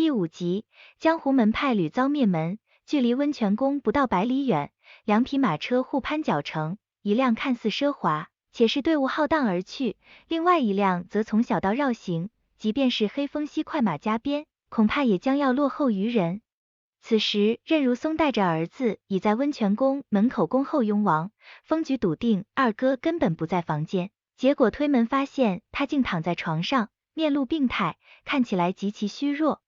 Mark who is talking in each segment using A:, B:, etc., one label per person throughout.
A: 第5集，江湖门派屡遭灭门，距离温泉宫不到100里远，2匹马车互攀绞成，一辆看似奢华，且是队伍浩荡而去，另外一辆则从小道绕行，即便是黑风息快马加鞭，恐怕也将要落后于人。此时任如松带着儿子已在温泉宫门口恭候雍王，风举笃定二哥根本不在房间，结果推门发现他竟躺在床上，面露病态，看起来极其虚弱。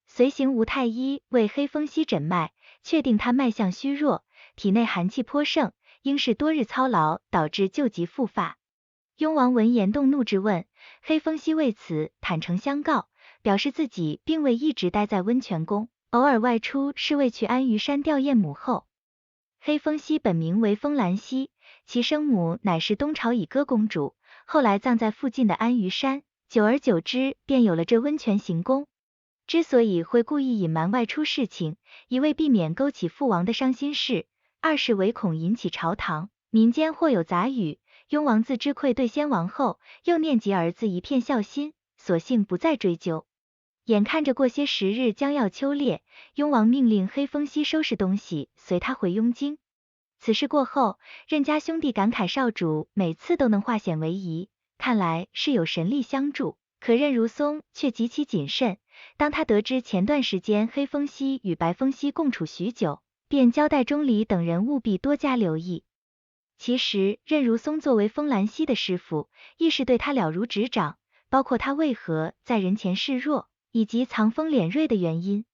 A: 随行吴太医为黑风息诊脉，确定他脉象虚弱，体内寒气颇盛，应是多日操劳导致旧疾复发。雍王闻言动怒质问，黑风息为此坦诚相告，表示自己并未一直待在温泉宫，偶尔外出是为去安于山吊唁母后。黑风息本名为风兰息，其生母乃是东朝以歌公主，后来葬在附近的安于山，久而久之便有了这温泉行宫。之所以会故意隐瞒外出事情，一为避免勾起父王的伤心事，二是唯恐引起朝堂民间或有杂语。雍王自知愧对先王后，又念及儿子一片孝心，索性不再追究。眼看着过些时日将要秋猎，雍王命令黑风息收拾东西随他回雍京。此事过后，任家兄弟感慨少主每次都能化险为夷，看来是有神力相助。可任如松却极其谨慎，当他得知前段时间黑风息与白风息共处许久，便交代钟离等人务必多加留意。其实任如松作为风兰息的师傅，亦是对他了如指掌，包括他为何在人前示弱，以及藏锋敛锐的原因。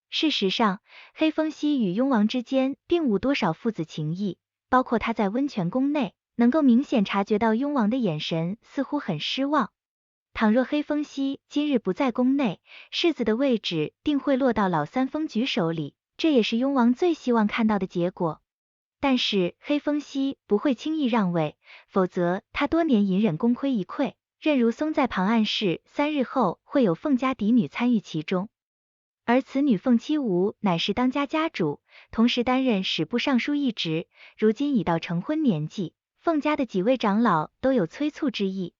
A: 事实上，黑风息与雍王之间并无多少父子情谊，包括他在温泉宫内，能够明显察觉到雍王的眼神似乎很失望。倘若黑风息今日不在宫内，世子的位置定会落到老三风举手里，这也是雍王最希望看到的结果。但是黑风息不会轻易让位，否则他多年隐忍功亏一篑。任如松在旁暗示3日后会有凤家嫡女参与其中，而此女凤七吴乃是当家家主，同时担任史部尚书一职，如今已到成婚年纪，凤家的几位长老都有催促之意。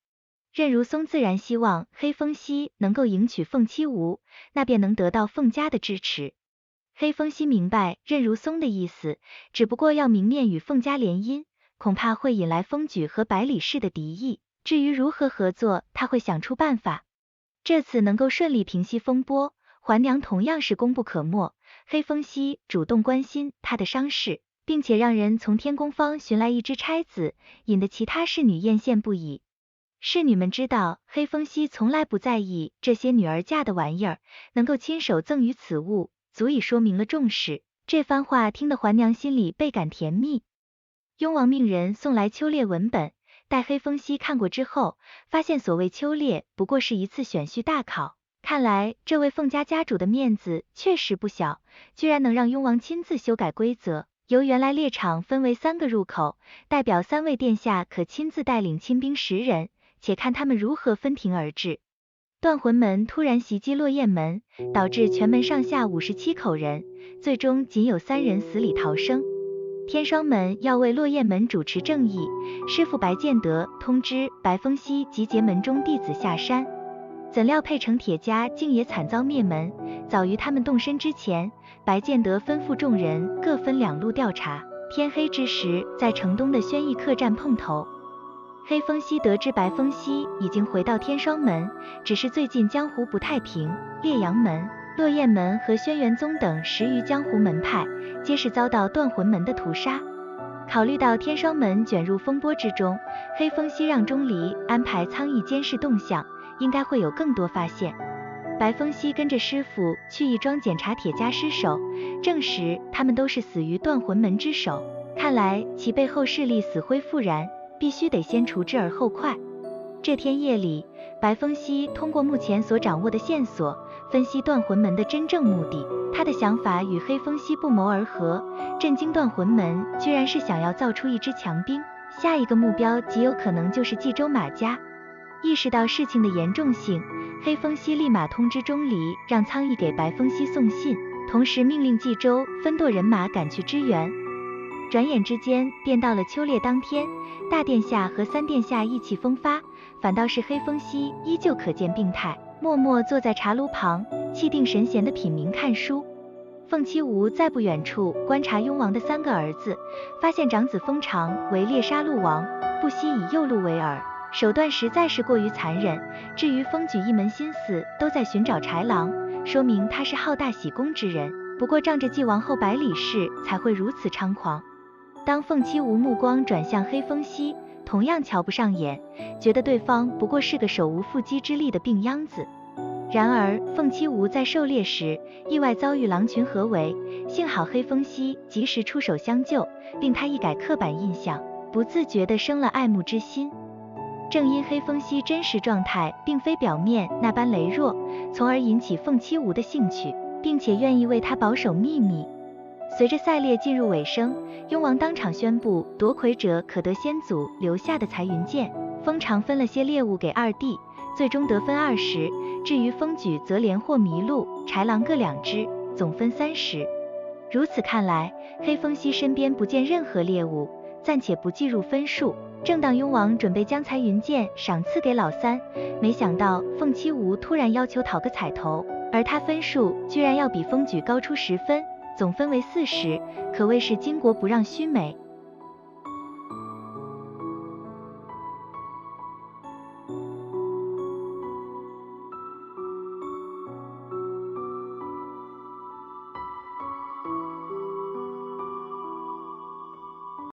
A: 任如松自然希望黑风息能够迎娶凤七吴，那便能得到凤家的支持。黑风息明白任如松的意思，只不过要明面与凤家联姻，恐怕会引来风举和百里氏的敌意，至于如何合作，他会想出办法。这次能够顺利平息风波，环娘同样是功不可没。黑风息主动关心他的伤势，并且让人从天宫坊寻来一只钗子，引得其他侍女艳羡不已。侍女们知道黑风息从来不在意这些女儿嫁的玩意儿，能够亲手赠予此物，足以说明了重视。这番话听得环娘心里倍感甜蜜。雍王命人送来秋猎文本，待黑风息看过之后，发现所谓秋猎不过是一次选序大考，看来这位凤家家主的面子确实不小，居然能让雍王亲自修改规则，由原来猎场分为3个入口，代表3位殿下可亲自带领亲兵10人，且看他们如何分庭而治。断魂门突然袭击落雁门，导致全门上下57口人，最终仅有3人死里逃生。天霜门要为落雁门主持正义，师傅白建德通知白风息集结门中弟子下山，怎料沛城铁家竟也惨遭灭门。早于他们动身之前，白建德吩咐众人各分2路调查，天黑之时在城东的宣义客栈碰头。黑风息得知白风息已经回到天霜门，只是最近江湖不太平，烈阳门、落雁门和轩辕宗等10余江湖门派皆是遭到断魂门的屠杀。考虑到天霜门卷入风波之中，黑风息让钟离安排苍翼监视动向，应该会有更多发现。白风息跟着师傅去义庄检查铁家尸首，证实他们都是死于断魂门之手，看来其背后势力死灰复燃，必须得先除之而后快。这天夜里，白风息通过目前所掌握的线索，分析断魂门的真正目的。他的想法与黑风息不谋而合，震惊断魂门居然是想要造出一支强兵，下一个目标极有可能就是冀州马家。意识到事情的严重性，黑风息立马通知钟离，让苍翼给白风息送信，同时命令冀州分舵人马赶去支援。转眼之间便到了秋猎当天，大殿下和3殿下意气风发，反倒是黑风息依旧可见病态，默默坐在茶炉旁，气定神闲地品茗看书。凤七梧在不远处观察雍王的3个儿子，发现长子封长为猎杀鹿王，不惜以诱鹿为饵，手段实在是过于残忍。至于封举一门心思都在寻找豺狼，说明他是好大喜功之人，不过仗着继王后百里氏才会如此猖狂。当凤七梧目光转向黑风息，同样瞧不上眼，觉得对方不过是个手无缚鸡之力的病秧子。然而凤七梧在狩猎时意外遭遇狼群合围，幸好黑风息及时出手相救，令他一改刻板印象，不自觉地生了爱慕之心。正因黑风息真实状态并非表面那般羸弱，从而引起凤七梧的兴趣，并且愿意为他保守秘密。随着赛猎进入尾声，雍王当场宣布夺魁者可得先祖留下的彩云剑，封长分了些猎物给二弟，最终得分20，至于封举则连获麋鹿、豺狼各2只，总分30。如此看来，黑风息身边不见任何猎物，暂且不计入分数。正当雍王准备将彩云剑赏赐给老三，没想到凤七梧突然要求讨个彩头，而他分数居然要比封举高出10分，总分为40，可谓是巾帼不让须眉。